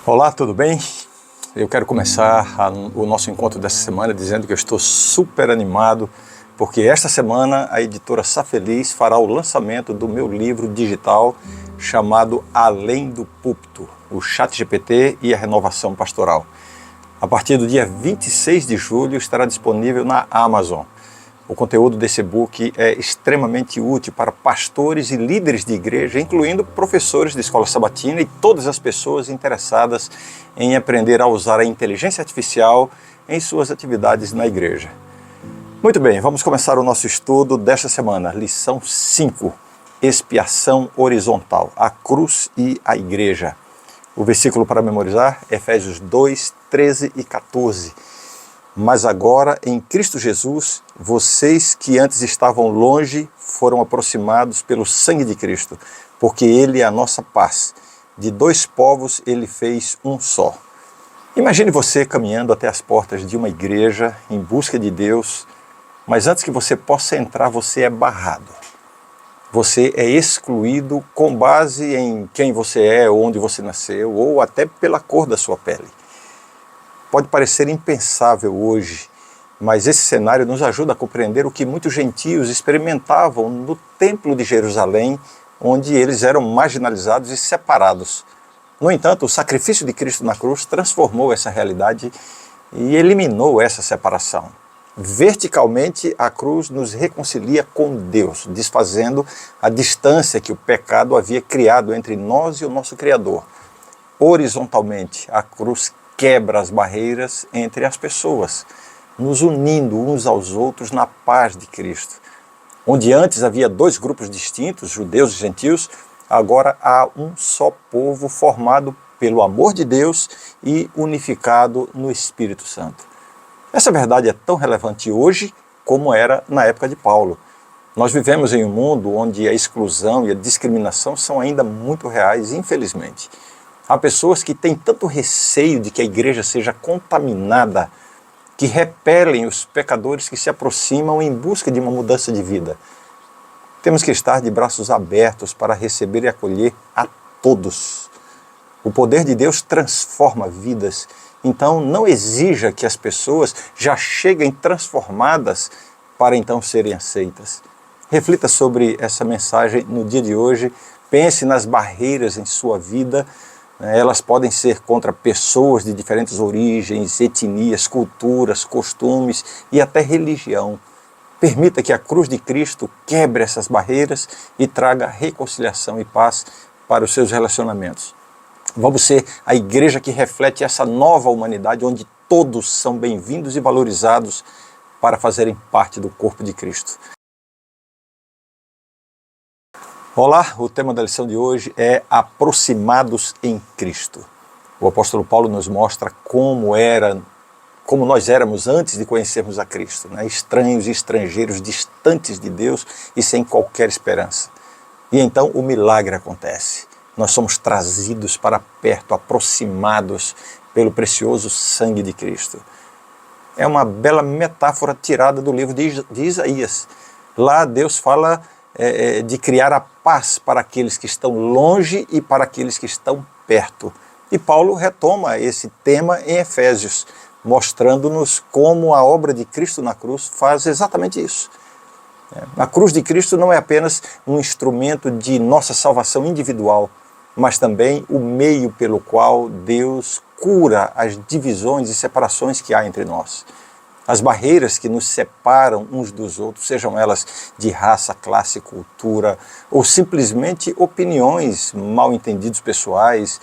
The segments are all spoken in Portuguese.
Olá, tudo bem? Eu quero começar o nosso encontro dessa semana dizendo que eu estou super animado, porque esta semana a editora Safeliz fará o lançamento do meu livro digital chamado Além do Púlpito, o ChatGPT e a Renovação Pastoral. A partir do dia 26 de julho estará disponível na Amazon. O conteúdo desse e-book é extremamente útil para pastores e líderes de igreja, incluindo professores de escola sabatina e todas as pessoas interessadas em aprender a usar a inteligência artificial em suas atividades na igreja. Muito bem, vamos começar o nosso estudo desta semana. Lição 5, Expiação Horizontal, a cruz e a igreja. O versículo para memorizar, Efésios 2, 13 e 14. Mas agora, em Cristo Jesus, vocês que antes estavam longe foram aproximados pelo sangue de Cristo, porque Ele é a nossa paz. De dois povos Ele fez um só. Imagine você caminhando até as portas de uma igreja em busca de Deus, mas antes que você possa entrar, você é barrado. Você é excluído com base em quem você é, onde você nasceu, ou até pela cor da sua pele. Pode parecer impensável hoje, mas esse cenário nos ajuda a compreender o que muitos gentios experimentavam no Templo de Jerusalém, onde eles eram marginalizados e separados. No entanto, o sacrifício de Cristo na cruz transformou essa realidade e eliminou essa separação. Verticalmente, a cruz nos reconcilia com Deus, desfazendo a distância que o pecado havia criado entre nós e o nosso Criador. Horizontalmente, a cruz quebra as barreiras entre as pessoas, nos unindo uns aos outros na paz de Cristo. Onde antes havia dois grupos distintos, judeus e gentios, agora há um só povo formado pelo amor de Deus e unificado no Espírito Santo. Essa verdade é tão relevante hoje como era na época de Paulo. Nós vivemos em um mundo onde a exclusão e a discriminação são ainda muito reais, infelizmente. Há pessoas que têm tanto receio de que a igreja seja contaminada, que repelem os pecadores que se aproximam em busca de uma mudança de vida. Temos que estar de braços abertos para receber e acolher a todos. O poder de Deus transforma vidas, então não exija que as pessoas já cheguem transformadas para então serem aceitas. Reflita sobre essa mensagem no dia de hoje, pense nas barreiras em sua vida. Elas podem ser contra pessoas de diferentes origens, etnias, culturas, costumes e até religião. Permita que a cruz de Cristo quebre essas barreiras e traga reconciliação e paz para os seus relacionamentos. Vamos ser a igreja que reflete essa nova humanidade, onde todos são bem-vindos e valorizados para fazerem parte do corpo de Cristo. Olá, o tema da lição de hoje é Aproximados em Cristo. O apóstolo Paulo nos mostra como nós éramos antes de conhecermos a Cristo, estranhos e estrangeiros, distantes de Deus e sem qualquer esperança. E então o milagre acontece. Nós somos trazidos para perto, aproximados pelo precioso sangue de Cristo. É uma bela metáfora tirada do livro de Isaías. Lá Deus fala de criar a paz para aqueles que estão longe e para aqueles que estão perto. E Paulo retoma esse tema em Efésios, mostrando-nos como a obra de Cristo na cruz faz exatamente isso. A cruz de Cristo não é apenas um instrumento de nossa salvação individual, mas também o meio pelo qual Deus cura as divisões e separações que há entre nós. As barreiras que nos separam uns dos outros, sejam elas de raça, classe, cultura, ou simplesmente opiniões, mal-entendidos pessoais,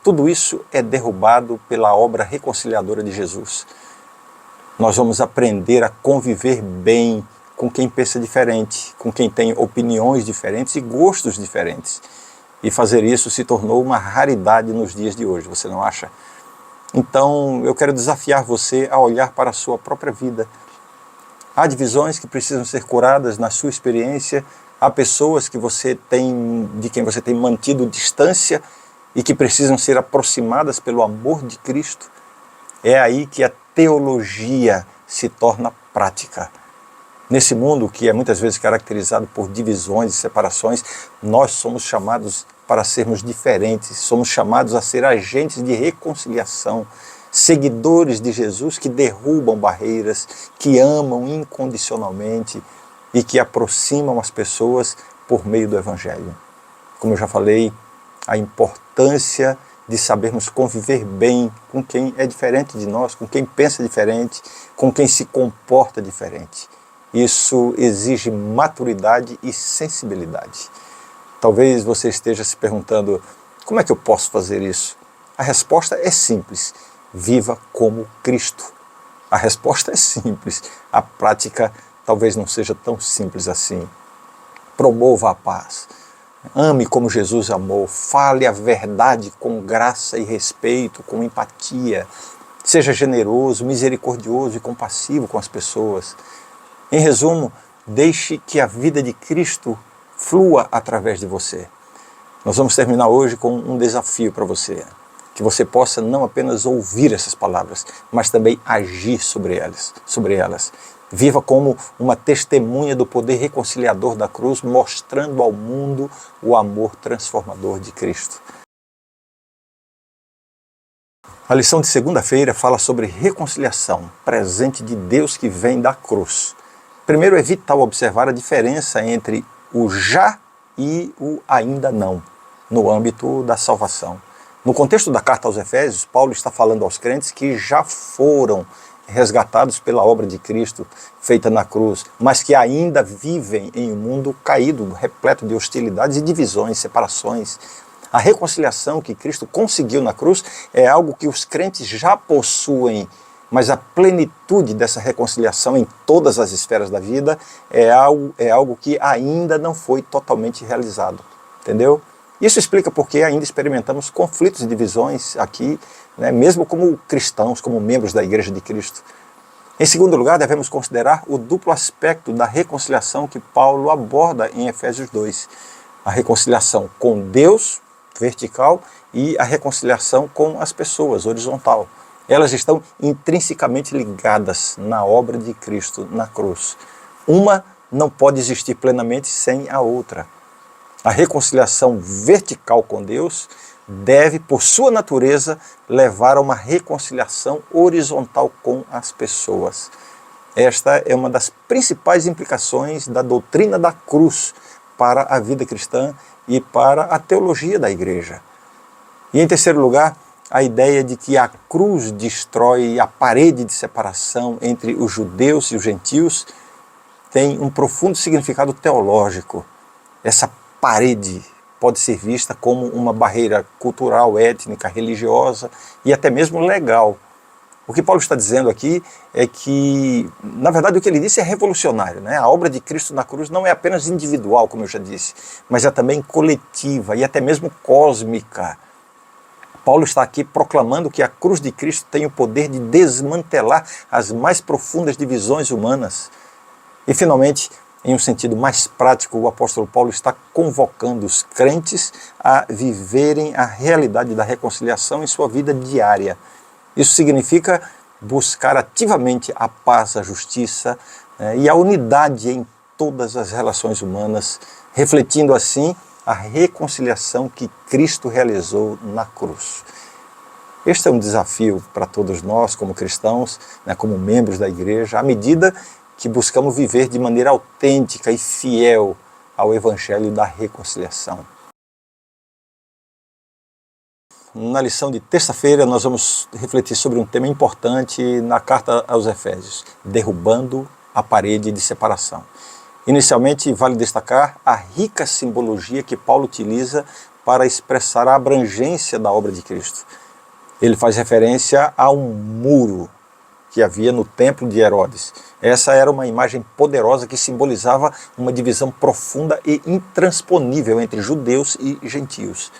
tudo isso é derrubado pela obra reconciliadora de Jesus. Nós vamos aprender a conviver bem com quem pensa diferente, com quem tem opiniões diferentes e gostos diferentes. E fazer isso se tornou uma raridade nos dias de hoje, você não acha? Então, eu quero desafiar você a olhar para a sua própria vida. Há divisões que precisam ser curadas na sua experiência, há pessoas de quem você tem mantido distância e que precisam ser aproximadas pelo amor de Cristo. É aí que a teologia se torna prática. Nesse mundo que é muitas vezes caracterizado por divisões e separações, nós somos chamados para sermos diferentes, somos chamados a ser agentes de reconciliação, seguidores de Jesus que derrubam barreiras, que amam incondicionalmente e que aproximam as pessoas por meio do Evangelho. Como eu já falei, a importância de sabermos conviver bem com quem é diferente de nós, com quem pensa diferente, com quem se comporta diferente. Isso exige maturidade e sensibilidade. Talvez você esteja se perguntando, como é que eu posso fazer isso? A resposta é simples, viva como Cristo. A resposta é simples, a prática talvez não seja tão simples assim. Promova a paz, ame como Jesus amou, fale a verdade com graça e respeito, com empatia, seja generoso, misericordioso e compassivo com as pessoas. Em resumo, deixe que a vida de Cristo flua através de você. Nós vamos terminar hoje com um desafio para você, que você possa não apenas ouvir essas palavras, mas também agir sobre elas. Viva como uma testemunha do poder reconciliador da cruz, mostrando ao mundo o amor transformador de Cristo. A lição de segunda-feira fala sobre reconciliação, presente de Deus que vem da cruz. Primeiro, é vital observar a diferença entre o já e o ainda não, no âmbito da salvação. No contexto da carta aos Efésios, Paulo está falando aos crentes que já foram resgatados pela obra de Cristo feita na cruz, mas que ainda vivem em um mundo caído, repleto de hostilidades e divisões, separações. A reconciliação que Cristo conseguiu na cruz é algo que os crentes já possuem, mas a plenitude dessa reconciliação em todas as esferas da vida é algo que ainda não foi totalmente realizado. Entendeu? Isso explica porque ainda experimentamos conflitos e divisões aqui, né, mesmo como cristãos, como membros da Igreja de Cristo. Em segundo lugar, devemos considerar o duplo aspecto da reconciliação que Paulo aborda em Efésios 2. A reconciliação com Deus, vertical, e a reconciliação com as pessoas, horizontal. Elas estão intrinsecamente ligadas na obra de Cristo na cruz. Uma não pode existir plenamente sem a outra. A reconciliação vertical com Deus deve, por sua natureza, levar a uma reconciliação horizontal com as pessoas. Esta é uma das principais implicações da doutrina da cruz para a vida cristã e para a teologia da igreja. E em terceiro lugar, a ideia de que a cruz destrói a parede de separação entre os judeus e os gentios tem um profundo significado teológico. Essa parede pode ser vista como uma barreira cultural, étnica, religiosa e até mesmo legal. O que Paulo está dizendo aqui é que, na verdade, o que ele disse é revolucionário, né? A obra de Cristo na cruz não é apenas individual, como eu já disse, mas é também coletiva e até mesmo cósmica. Paulo está aqui proclamando que a cruz de Cristo tem o poder de desmantelar as mais profundas divisões humanas. E, finalmente, em um sentido mais prático, o apóstolo Paulo está convocando os crentes a viverem a realidade da reconciliação em sua vida diária. Isso significa buscar ativamente a paz, a justiça, e a unidade em todas as relações humanas, refletindo assim a reconciliação que Cristo realizou na cruz. Este é um desafio para todos nós como cristãos, como membros da igreja, à medida que buscamos viver de maneira autêntica e fiel ao Evangelho da reconciliação. Na lição de terça-feira nós vamos refletir sobre um tema importante na carta aos Efésios, derrubando a parede de separação. Inicialmente, vale destacar a rica simbologia que Paulo utiliza para expressar a abrangência da obra de Cristo. Ele faz referência a um muro que havia no templo de Herodes. Essa era uma imagem poderosa que simbolizava uma divisão profunda e intransponível entre judeus e gentios.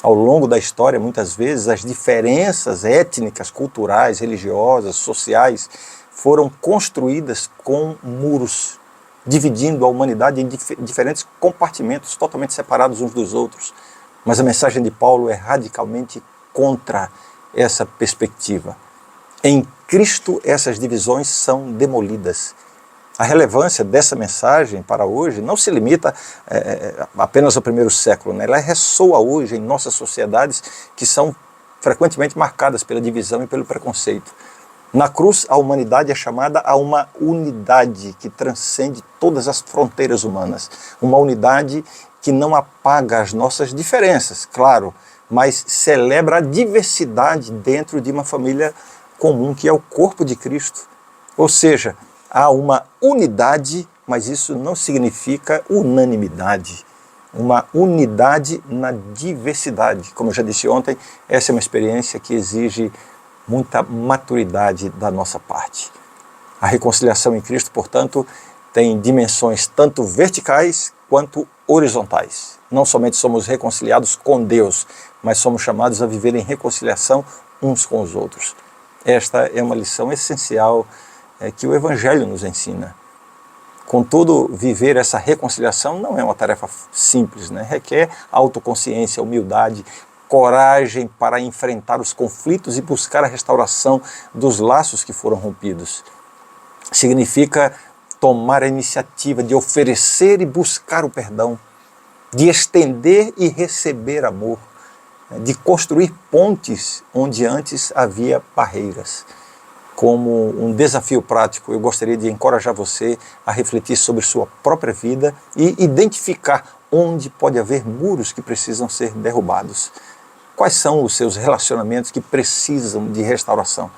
Ao longo da história, muitas vezes, as diferenças étnicas, culturais, religiosas, sociais foram construídas com muros, dividindo a humanidade em diferentes compartimentos totalmente separados uns dos outros. Mas a mensagem de Paulo é radicalmente contra essa perspectiva. Em Cristo, essas divisões são demolidas. A relevância dessa mensagem para hoje não se limita apenas ao primeiro século, né? Ela ressoa hoje em nossas sociedades que são frequentemente marcadas pela divisão e pelo preconceito. Na cruz, a humanidade é chamada a uma unidade que transcende todas as fronteiras humanas. Uma unidade que não apaga as nossas diferenças, claro, mas celebra a diversidade dentro de uma família comum, que é o corpo de Cristo. Ou seja, há uma unidade, mas isso não significa unanimidade. Uma unidade na diversidade. Como eu já disse ontem, essa é uma experiência que exige muita maturidade da nossa parte. A reconciliação em Cristo, portanto, tem dimensões tanto verticais quanto horizontais. Não somente somos reconciliados com Deus, mas somos chamados a viver em reconciliação uns com os outros. Esta é uma lição essencial que o Evangelho nos ensina. Contudo, viver essa reconciliação não é uma tarefa simples, né? Requer autoconsciência, humildade, coragem para enfrentar os conflitos e buscar a restauração dos laços que foram rompidos. Significa tomar a iniciativa de oferecer e buscar o perdão, de estender e receber amor, de construir pontes onde antes havia barreiras. Como um desafio prático, eu gostaria de encorajar você a refletir sobre sua própria vida e identificar onde pode haver muros que precisam ser derrubados. Quais são os seus relacionamentos que precisam de restauração?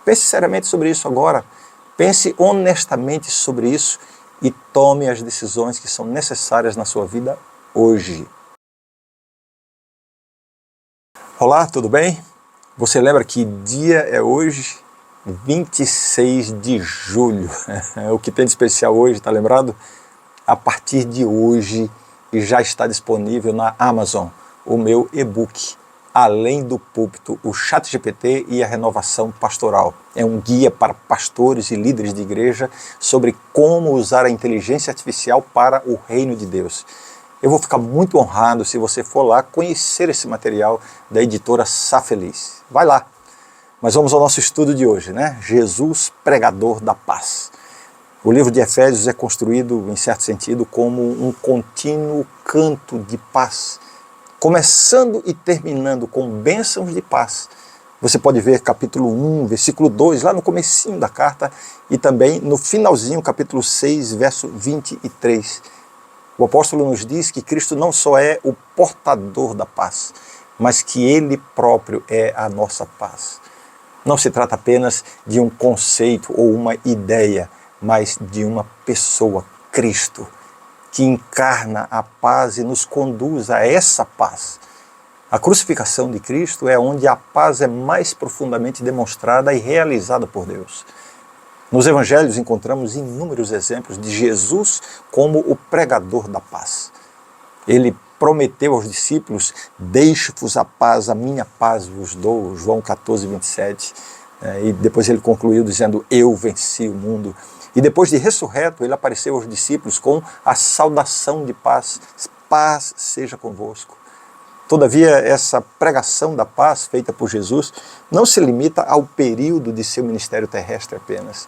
Pense seriamente sobre isso agora. Pense honestamente sobre isso e tome as decisões que são necessárias na sua vida hoje. Olá, tudo bem? Você lembra que dia é hoje? 26 de julho. O que tem de especial hoje, tá lembrado? A partir de hoje já está disponível na Amazon o meu e-book Além do Púlpito, o ChatGPT e a Renovação Pastoral. É um guia para pastores e líderes de igreja sobre como usar a inteligência artificial para o reino de Deus. Eu vou ficar muito honrado se você for lá conhecer esse material da editora Safeliz. Vai lá! Mas vamos ao nosso estudo de hoje, né? Jesus, pregador da paz. O livro de Efésios é construído, em certo sentido, como um contínuo canto de paz, começando e terminando com bênçãos de paz. Você pode ver capítulo 1, versículo 2, lá no comecinho da carta, e também no finalzinho, capítulo 6, verso 23. O apóstolo nos diz que Cristo não só é o portador da paz, mas que Ele próprio é a nossa paz. Não se trata apenas de um conceito ou uma ideia, mas de uma pessoa, Cristo, que encarna a paz e nos conduz a essa paz. A crucificação de Cristo é onde a paz é mais profundamente demonstrada e realizada por Deus. Nos evangelhos encontramos inúmeros exemplos de Jesus como o pregador da paz. Ele prometeu aos discípulos: deixo-vos a paz, a minha paz vos dou, João 14, 27. E depois ele concluiu dizendo: eu venci o mundo. E depois de ressurreto, ele apareceu aos discípulos com a saudação de paz: paz seja convosco. Todavia, essa pregação da paz feita por Jesus não se limita ao período de seu ministério terrestre apenas.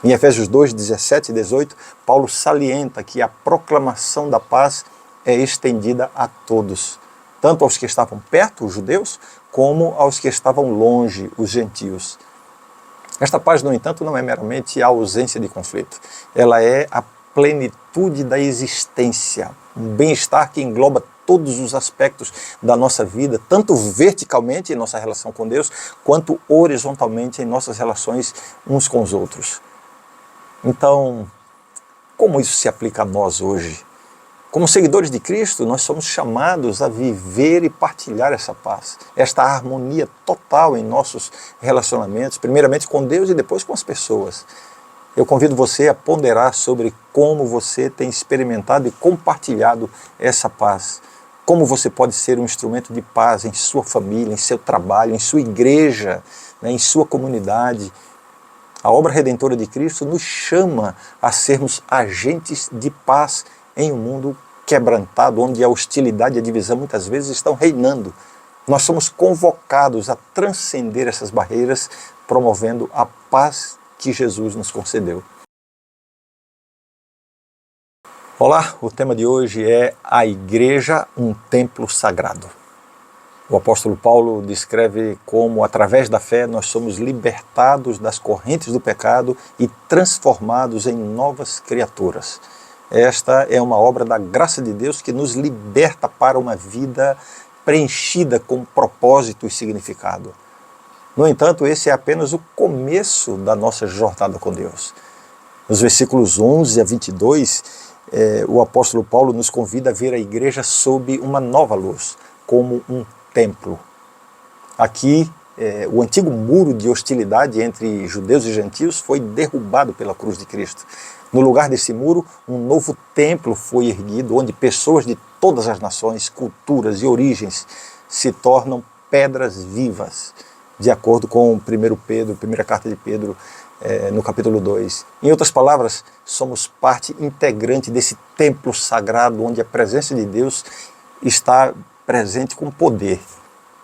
Em Efésios 2, 17 e 18, Paulo salienta que a proclamação da paz é estendida a todos, tanto aos que estavam perto, os judeus, como aos que estavam longe, os gentios. Esta paz, no entanto, não é meramente a ausência de conflito. Ela é a plenitude da existência, um bem-estar que engloba todos os aspectos da nossa vida, tanto verticalmente em nossa relação com Deus, quanto horizontalmente em nossas relações uns com os outros. Então, como isso se aplica a nós hoje? Como seguidores de Cristo, nós somos chamados a viver e partilhar essa paz, esta harmonia total em nossos relacionamentos, primeiramente com Deus e depois com as pessoas. Eu convido você a ponderar sobre como você tem experimentado e compartilhado essa paz. Como você pode ser um instrumento de paz em sua família, em seu trabalho, em sua igreja, né, em sua comunidade. A obra redentora de Cristo nos chama a sermos agentes de paz em um mundo quebrantado, onde a hostilidade e a divisão muitas vezes estão reinando. Nós somos convocados a transcender essas barreiras, promovendo a paz que Jesus nos concedeu. Olá, o tema de hoje é a igreja, um templo sagrado. O apóstolo Paulo descreve como, através da fé, nós somos libertados das correntes do pecado e transformados em novas criaturas. Esta é uma obra da graça de Deus que nos liberta para uma vida preenchida com propósito e significado. No entanto, esse é apenas o começo da nossa jornada com Deus. Nos versículos 11 a 22, o apóstolo Paulo nos convida a ver a igreja sob uma nova luz, como um templo. Aqui, o antigo muro de hostilidade entre judeus e gentios foi derrubado pela cruz de Cristo. No lugar desse muro, um novo templo foi erguido, onde pessoas de todas as nações, culturas e origens se tornam pedras vivas, de acordo com primeira carta de Pedro, no capítulo 2. Em outras palavras, somos parte integrante desse templo sagrado onde a presença de Deus está presente com poder.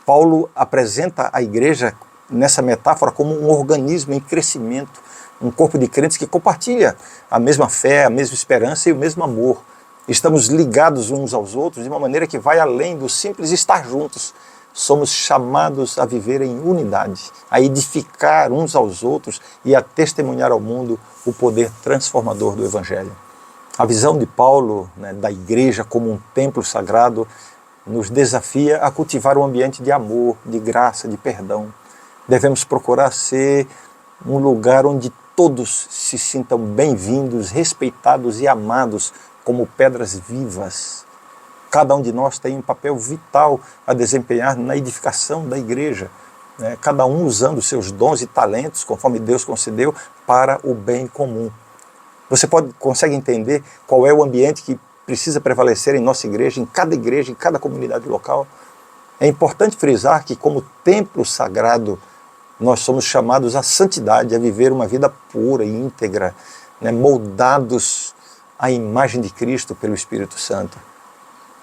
Paulo apresenta a igreja nessa metáfora como um organismo em crescimento, um corpo de crentes que compartilha a mesma fé, a mesma esperança e o mesmo amor. Estamos ligados uns aos outros de uma maneira que vai além do simples estar juntos. Somos chamados a viver em unidade, a edificar uns aos outros e a testemunhar ao mundo o poder transformador do Evangelho. A visão de Paulo, da igreja como um templo sagrado, nos desafia a cultivar um ambiente de amor, de graça, de perdão. Devemos procurar ser um lugar onde todos se sintam bem-vindos, respeitados e amados como pedras vivas. Cada um de nós tem um papel vital a desempenhar na edificação da igreja, cada um usando seus dons e talentos, conforme Deus concedeu, para o bem comum. Você consegue entender qual é o ambiente que precisa prevalecer em nossa igreja, em cada comunidade local? É importante frisar que, como templo sagrado, nós somos chamados à santidade, a viver uma vida pura e íntegra, moldados à imagem de Cristo pelo Espírito Santo.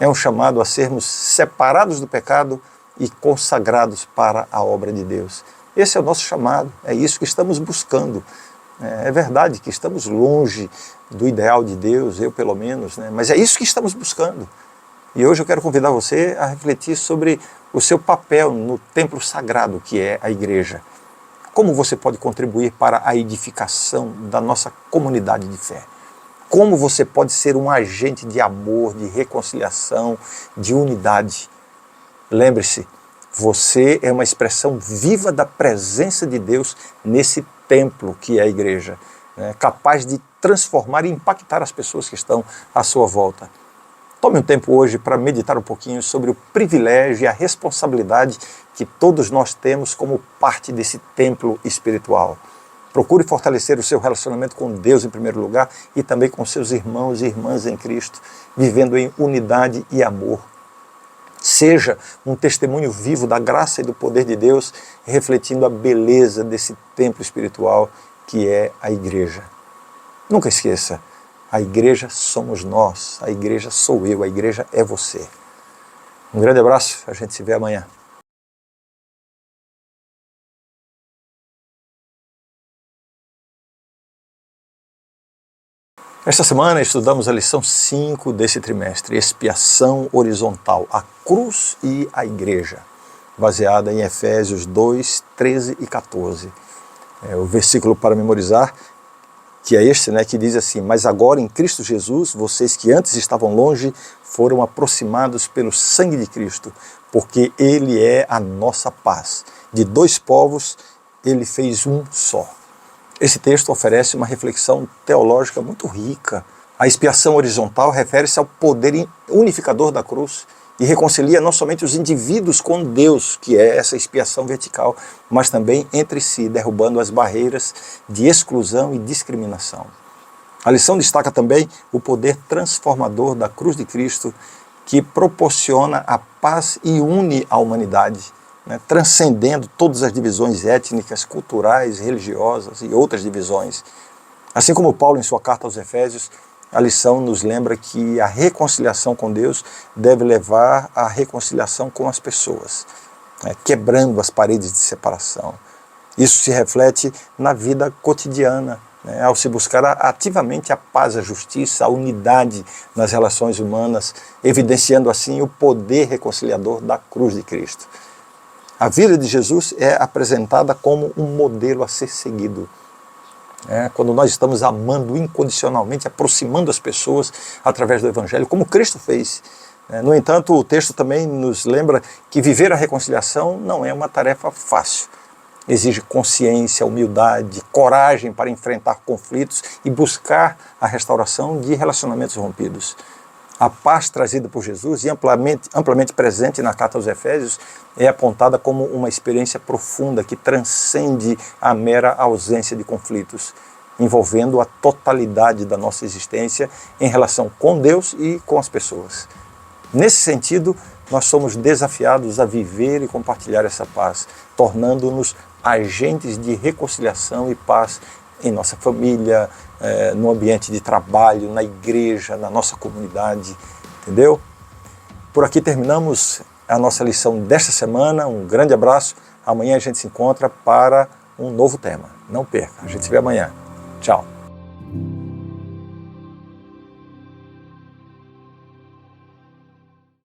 É um chamado a sermos separados do pecado e consagrados para a obra de Deus. Esse é o nosso chamado, é isso que estamos buscando. É verdade que estamos longe do ideal de Deus, eu pelo menos, mas é isso que estamos buscando. E hoje eu quero convidar você a refletir sobre o seu papel no templo sagrado que é a igreja. Como você pode contribuir para a edificação da nossa comunidade de fé? Como você pode ser um agente de amor, de reconciliação, de unidade? Lembre-se, você é uma expressão viva da presença de Deus nesse templo que é a igreja, capaz de transformar e impactar as pessoas que estão à sua volta. Tome um tempo hoje para meditar um pouquinho sobre o privilégio e a responsabilidade que todos nós temos como parte desse templo espiritual. Procure fortalecer o seu relacionamento com Deus em primeiro lugar e também com seus irmãos e irmãs em Cristo, vivendo em unidade e amor. Seja um testemunho vivo da graça e do poder de Deus, refletindo a beleza desse templo espiritual que é a igreja. Nunca esqueça, a igreja somos nós, a igreja sou eu, a igreja é você. Um grande abraço, a gente se vê amanhã. Esta semana estudamos a lição 5 desse trimestre, Expiação Horizontal, a cruz e a igreja, baseada em Efésios 2, 13 e 14. O versículo para memorizar, que é este, que diz assim: mas agora em Cristo Jesus, vocês que antes estavam longe, foram aproximados pelo sangue de Cristo, porque Ele é a nossa paz. De dois povos, Ele fez um só. Esse texto oferece uma reflexão teológica muito rica. A expiação horizontal refere-se ao poder unificador da cruz e reconcilia não somente os indivíduos com Deus, que é essa expiação vertical, mas também entre si, derrubando as barreiras de exclusão e discriminação. A lição destaca também o poder transformador da cruz de Cristo, que proporciona a paz e une a humanidade, transcendendo todas as divisões étnicas, culturais, religiosas e outras divisões. Assim como Paulo em sua carta aos Efésios, a lição nos lembra que a reconciliação com Deus deve levar à reconciliação com as pessoas, quebrando as paredes de separação. Isso se reflete na vida cotidiana, né, ao se buscar ativamente a paz, a justiça, a unidade nas relações humanas, evidenciando assim o poder reconciliador da cruz de Cristo. A vida de Jesus é apresentada como um modelo a ser seguido. Quando nós estamos amando incondicionalmente, aproximando as pessoas através do Evangelho, como Cristo fez. No entanto, o texto também nos lembra que viver a reconciliação não é uma tarefa fácil. Exige consciência, humildade, coragem para enfrentar conflitos e buscar a restauração de relacionamentos rompidos. A paz trazida por Jesus e amplamente presente na carta aos Efésios é apontada como uma experiência profunda que transcende a mera ausência de conflitos, envolvendo a totalidade da nossa existência em relação com Deus e com as pessoas. Nesse sentido, nós somos desafiados a viver e compartilhar essa paz, tornando-nos agentes de reconciliação e paz em nossa família, no ambiente de trabalho, na igreja, na nossa comunidade, entendeu? Por aqui terminamos a nossa lição desta semana. Um grande abraço. Amanhã a gente se encontra para um novo tema. Não perca, a gente se vê amanhã. Tchau.